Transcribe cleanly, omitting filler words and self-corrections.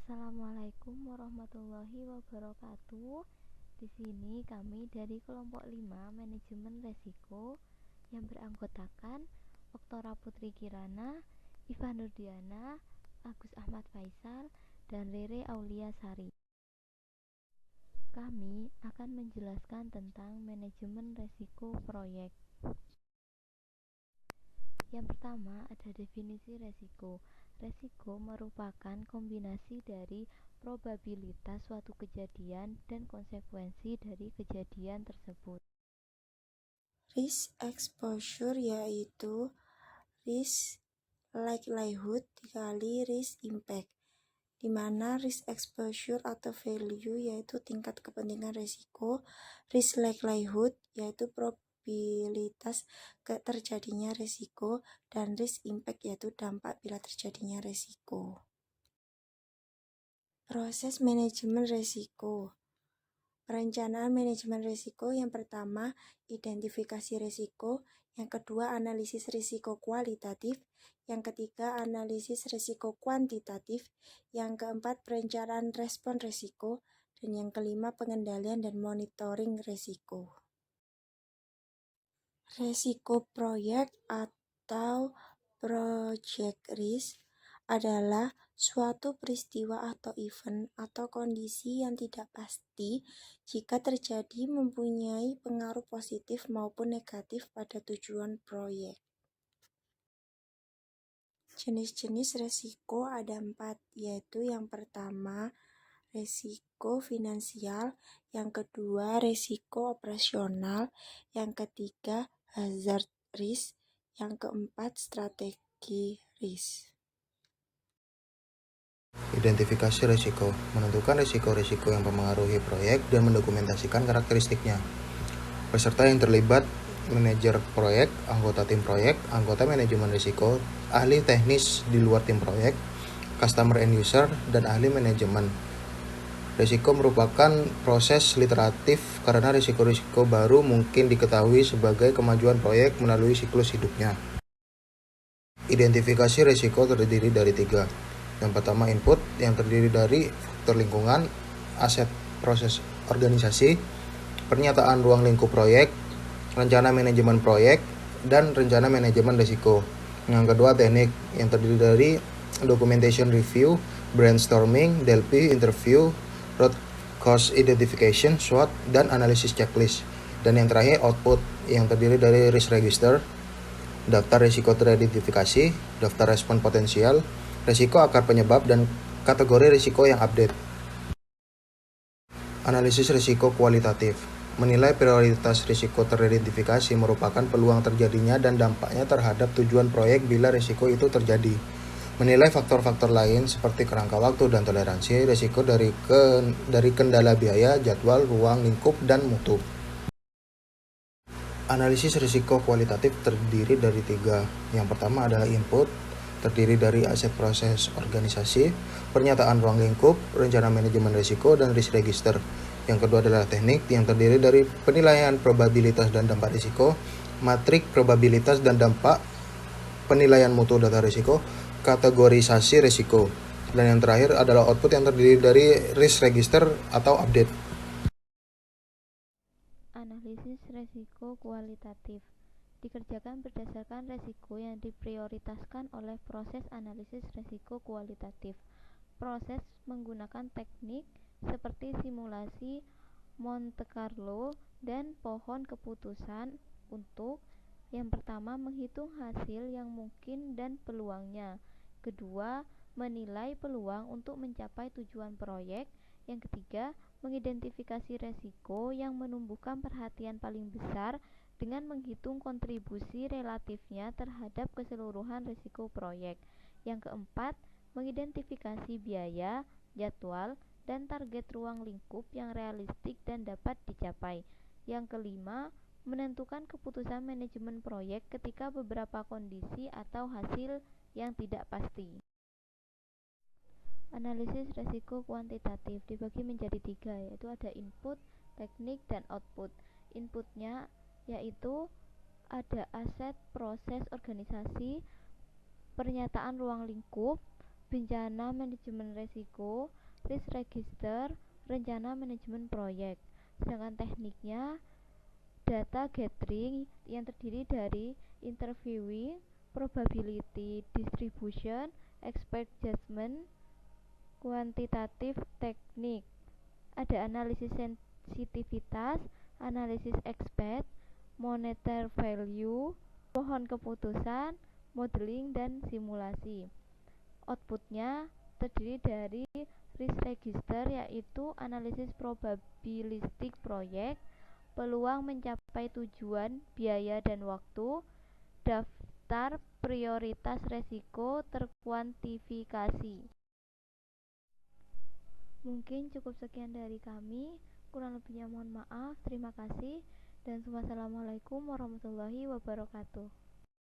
Assalamualaikum warahmatullahi wabarakatuh. Di sini kami dari kelompok 5 Manajemen Resiko yang beranggotakan Oktora Putri Kirana, Iva Nurdiana, Agus Ahmad Faisal, dan Rere Aulia Sari. Kami akan menjelaskan tentang manajemen resiko proyek. Yang pertama ada definisi resiko. Resiko merupakan kombinasi dari probabilitas suatu kejadian dan konsekuensi dari kejadian tersebut. Risk exposure yaitu risk likelihood dikali risk impact, di mana risk exposure atau value yaitu tingkat kepentingan risiko, risk likelihood yaitu probabilitas terjadinya risiko, dan risk impact yaitu dampak bila terjadinya risiko. Proses manajemen risiko. Perencanaan manajemen risiko yang pertama, identifikasi risiko, yang kedua, analisis risiko kualitatif, yang ketiga, analisis risiko kuantitatif, yang keempat, perencanaan respon risiko, dan yang kelima, pengendalian dan monitoring risiko. Risiko proyek atau project risk adalah suatu peristiwa atau event atau kondisi yang tidak pasti jika terjadi mempunyai pengaruh positif maupun negatif pada tujuan proyek. Jenis-jenis risiko ada 4, yaitu yang pertama risiko finansial, yang kedua risiko operasional, yang ketiga hazard risk, yang keempat strategi risk. Identifikasi risiko, menentukan risiko-risiko yang mempengaruhi proyek dan mendokumentasikan karakteristiknya. Peserta yang terlibat, manajer proyek, anggota tim proyek, anggota manajemen risiko, ahli teknis di luar tim proyek, customer and user, dan ahli manajemen. Risiko merupakan proses literatif karena risiko-risiko baru mungkin diketahui sebagai kemajuan proyek melalui siklus hidupnya. Identifikasi risiko terdiri dari 3. Yang pertama input, yang terdiri dari faktor lingkungan, aset proses organisasi, pernyataan ruang lingkup proyek, rencana manajemen proyek, dan rencana manajemen risiko. Yang kedua teknik, yang terdiri dari documentation review, brainstorming, DLP, interview, root cause identification, SWOT, dan analisis checklist. Dan yang terakhir output, yang terdiri dari risk register, daftar risiko teridentifikasi, daftar respon potensial, risiko akar penyebab, dan kategori risiko yang update. Analisis risiko kualitatif. Menilai prioritas risiko teridentifikasi merupakan peluang terjadinya dan dampaknya terhadap tujuan proyek bila risiko itu terjadi. Menilai faktor-faktor lain seperti kerangka waktu dan toleransi risiko dari kendala biaya, jadwal, ruang lingkup, dan mutu. Analisis risiko kualitatif terdiri dari 3. Yang pertama adalah input, terdiri dari aset proses organisasi, pernyataan ruang lingkup, rencana manajemen risiko, dan risk register. Yang kedua adalah teknik, yang terdiri dari penilaian probabilitas dan dampak risiko, matrik probabilitas dan dampak, penilaian mutu data risiko, kategorisasi risiko. Dan yang terakhir adalah output yang terdiri dari risk register atau update. Analisis resiko kualitatif dikerjakan berdasarkan resiko yang diprioritaskan oleh proses analisis resiko kualitatif. Proses menggunakan teknik seperti simulasi Monte Carlo dan pohon keputusan untuk yang pertama menghitung hasil yang mungkin dan peluangnya, kedua menilai peluang untuk mencapai tujuan proyek, yang ketiga mengidentifikasi resiko yang menumbuhkan perhatian paling besar dengan menghitung kontribusi relatifnya terhadap keseluruhan risiko proyek, yang keempat mengidentifikasi biaya, jadwal, dan target ruang lingkup yang realistik dan dapat dicapai, yang kelima menentukan keputusan manajemen proyek ketika beberapa kondisi atau hasil yang tidak pasti. Analisis resiko kuantitatif dibagi menjadi 3, yaitu ada input, teknik, dan output. Inputnya yaitu ada aset proses organisasi, pernyataan ruang lingkup, bencana manajemen resiko, risk register, rencana manajemen proyek. Sedangkan tekniknya data gathering yang terdiri dari interviewing, probability distribution, expert judgment, kuantitatif teknik. Ada analisis sensitivitas, analisis expect, monetary value, pohon keputusan, modeling, dan simulasi. Outputnya terdiri dari risk register, yaitu analisis probabilistik proyek, peluang mencapai tujuan, biaya, dan waktu, daftar prioritas resiko terkuantifikasi. Mungkin cukup sekian dari kami, kurang lebihnya mohon maaf. Terima kasih dan wassalamualaikum warahmatullahi wabarakatuh.